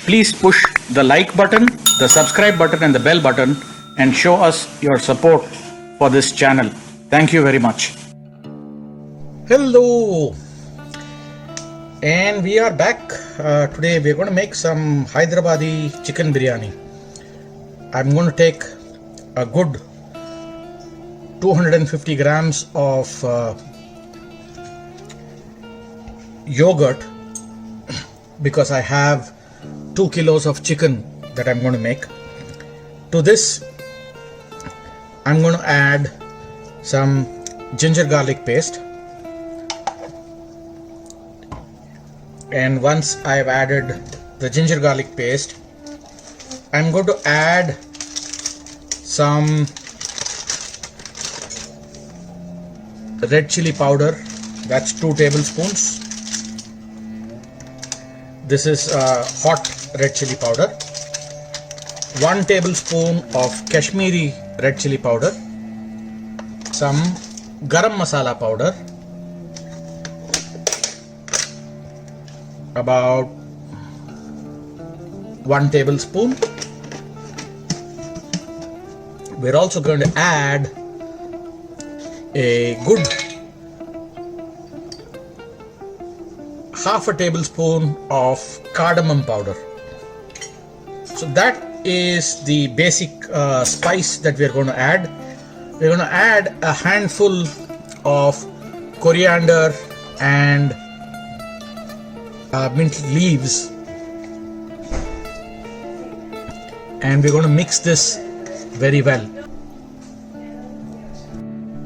Please push the like button, the subscribe button and the bell button and show us your support for this channel. Thank you very much. Hello, and we are back. Today we are going to make some Hyderabadi chicken biryani. I'm going to take a good 250 grams of yogurt because I have 2 kilos of chicken that I'm going to make. To this I'm going to add some ginger garlic paste, and once I've added the ginger garlic paste, I'm going to add some red chili powder. That's 2 tablespoons. This is hot red chili powder. 1 tablespoon of Kashmiri red chili powder. Some garam masala powder. About 1 tablespoon. We're also going to add a good half a tablespoon of cardamom powder. So that is the basic spice that we're going to add. We're going to add a handful of coriander and mint leaves, and we're going to mix this very well.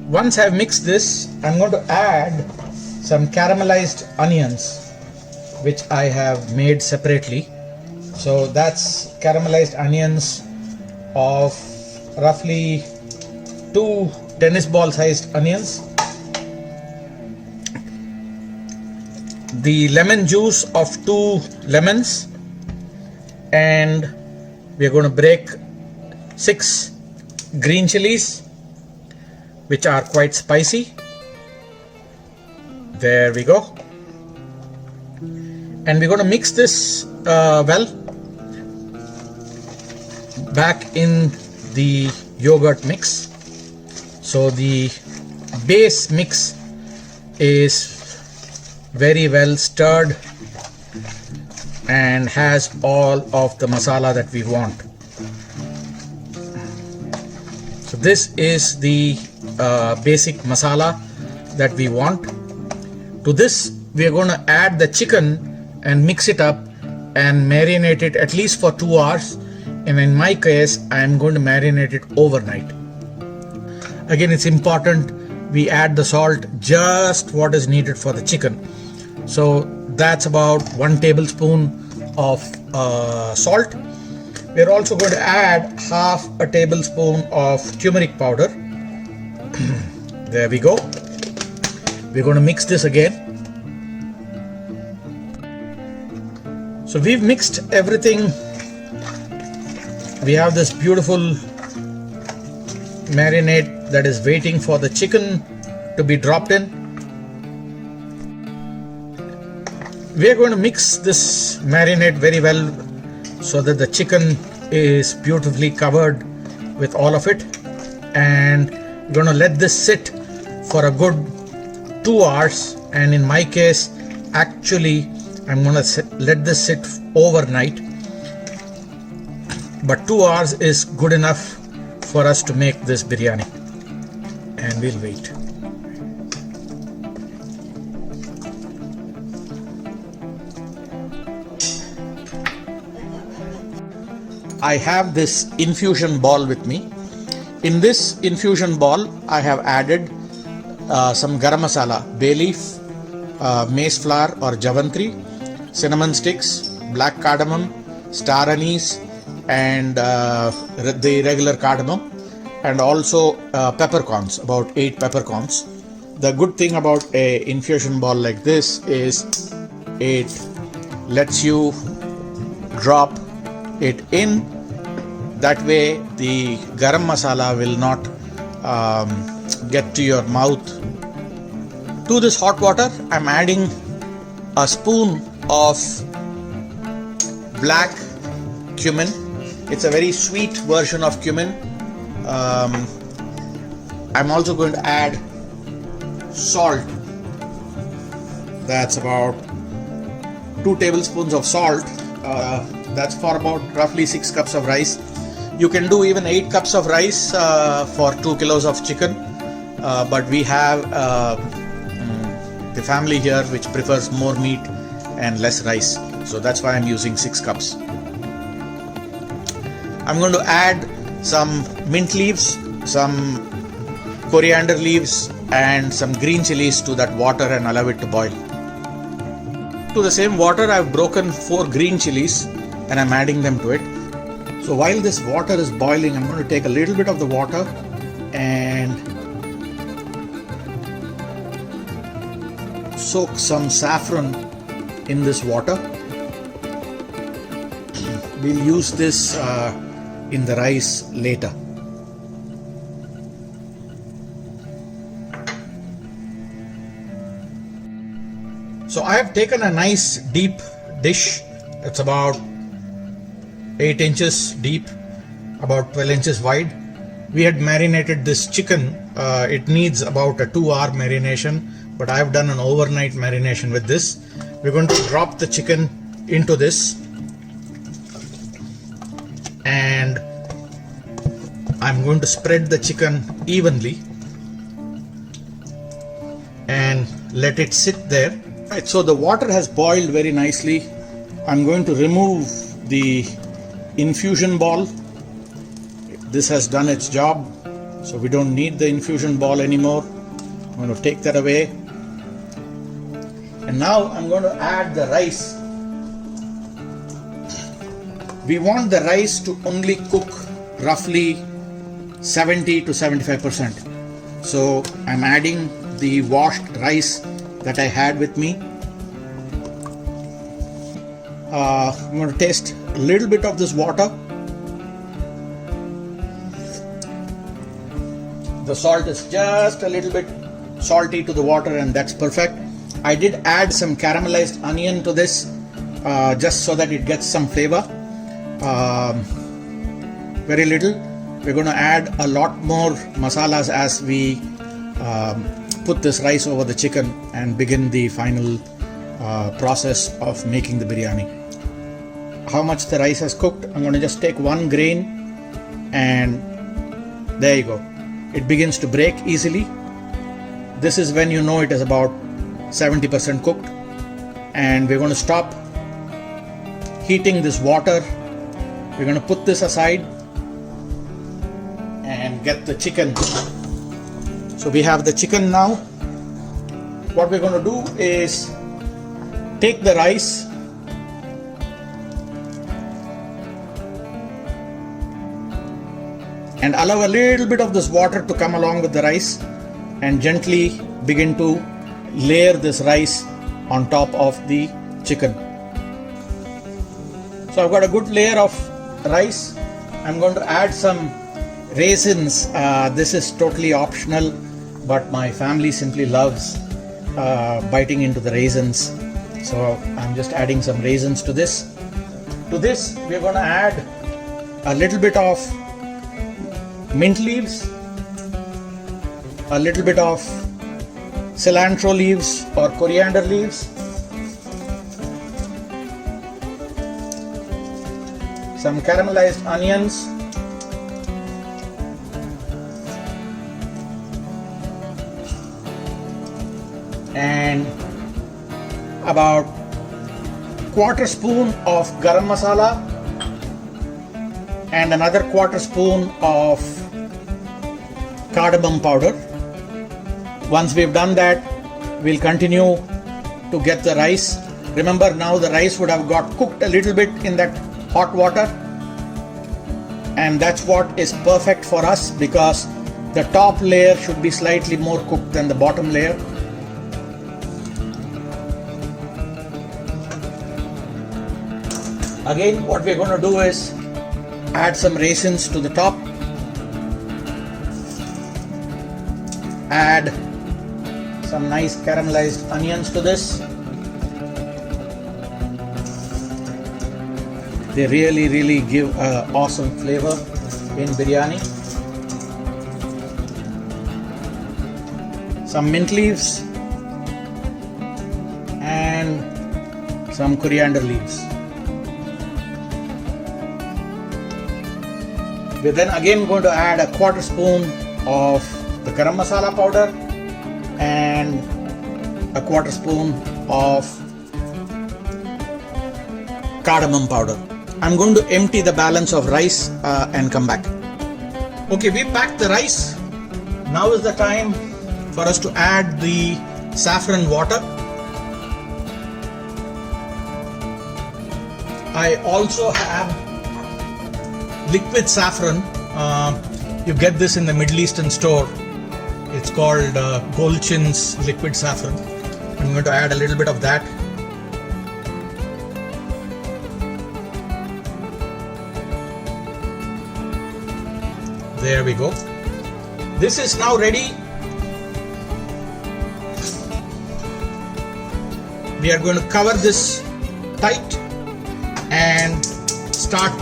Once I've mixed this, I'm going to add some caramelized onions which I have made separately. So that's caramelized onions of roughly 2 tennis ball sized onions. The lemon juice of 2 lemons, and we're going to break 6 green chilies which are quite spicy. There we go. And we're going to mix this well back in the yogurt mix. So the base mix is very well stirred and has all of the masala that we want. So this is the basic masala that we want. To this we are going to add the chicken and mix it up and marinate it at least for 2 hours, and in my case I am going to marinate it overnight. Again, it's important we add the salt just what is needed for the chicken. So that's about 1 tablespoon of salt. We're also going to add half a tablespoon of turmeric powder. There we go. We're going to mix this again. So we've mixed everything. We have this beautiful marinade that is waiting for the chicken to be dropped in. We are going to mix this marinade very well so that the chicken is beautifully covered with all of it, and we're going to let this sit for a good 2 hours, and in my case actually I'm going to let this sit overnight, but 2 hours is good enough for us to make this biryani, and we'll wait. I have this infusion ball with me. In this infusion ball I have added some garam masala, bay leaf, mace flour or javantri, cinnamon sticks, black cardamom, star anise, and the regular cardamom, and also peppercorns, about 8 peppercorns. The good thing about a infusion ball like this is it lets you drop it in. That way the garam masala will not get to your mouth. To this hot water I'm adding a spoon of black cumin. It's a very sweet version of cumin. I'm also going to add salt. That's about 2 tablespoons of salt. That's for about roughly 6 cups of rice. You can do even 8 cups of rice for 2 kilos of chicken, but we have the family here which prefers more meat and less rice, so that's why I'm using 6 cups. I'm going to add some mint leaves, some coriander leaves and some green chilies to that water and allow it to boil. To the same water I've broken 4 green chilies and I'm adding them to it. So while this water is boiling, I'm going to take a little bit of the water and soak some saffron in this water. We'll use this in the rice later. So I have taken a nice deep dish. It's about 8 inches deep, about 12 inches wide. We had marinated this chicken. It needs about a 2-hour marination, but I have done an overnight marination with this. We're going to drop the chicken into this, and I'm going to spread the chicken evenly and let it sit there. Right, so the water has boiled very nicely. I'm going to remove the infusion ball. This has done its job, so we don't need the infusion ball anymore. I'm going to take that away. And now I'm going to add the rice. We want the rice to only cook roughly 70 to 75%. So I'm adding the washed rice that I had with me. I'm going to taste a little bit of this water. The salt is just a little bit salty to the water, and that's perfect. I did add some caramelized onion to this just so that it gets some flavor. Very little. We're going to add a lot more masalas as we put this rice over the chicken and begin the final process of making the biryani. How much the rice has cooked? I'm going to just take 1 grain, and there you go. It begins to break easily. This is when you know it is about 70% cooked, and we're going to stop heating this water. We're going to put this aside and get the chicken. So we have the chicken now. What we're going to do is take the rice and allow a little bit of this water to come along with the rice, and gently begin to layer this rice on top of the chicken. So I've got a good layer of rice. I'm going to add some raisins. This is totally optional, but my family simply loves biting into the raisins. So I'm just adding some raisins to this. To this, we're going to add a little bit of mint leaves, a little bit of cilantro leaves or coriander leaves, some caramelized onions, and about 1/4 spoon of garam masala and another 1/4 spoon of cardamom powder. Once we've done that, we'll continue to get the rice. Remember, now the rice would have got cooked a little bit in that hot water, and that's what is perfect for us, because the top layer should be slightly more cooked than the bottom layer. Again, what we're going to do is add some raisins to the top, add some nice caramelized onions to this, They really give awesome flavor in biryani. Some mint leaves and some coriander leaves. We're then again going to add a quarter spoon of the garam masala powder and a quarter spoon of cardamom powder. I'm going to empty the balance of rice and come back. Okay, we packed the rice. Now is the time for us to add the saffron water. I also have liquid saffron. You get this in the Middle Eastern store. It's called Golchin's liquid saffron. I'm going to add a little bit of that. There we go. This is now ready. We are going to cover this tight and start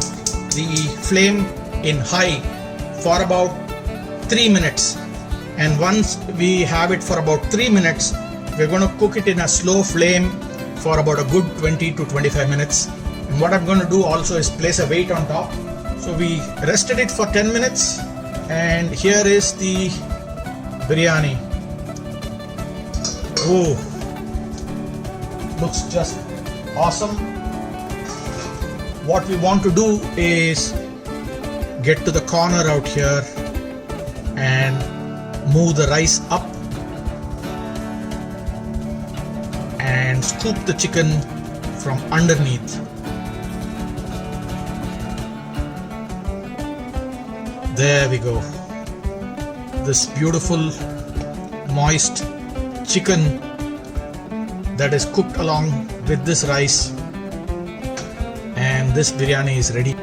the flame in high for about 3 minutes. And once we have it for about 3 minutes, we're going to cook it in a slow flame for about a good 20 to 25 minutes. And what I'm going to do also is place a weight on top. So we rested it for 10 minutes and here is the biryani. Oh, looks just awesome. What we want to do is get to the corner out here and move the rice up and scoop the chicken from underneath. There we go. This beautiful moist chicken that is cooked along with this rice, and this biryani is ready.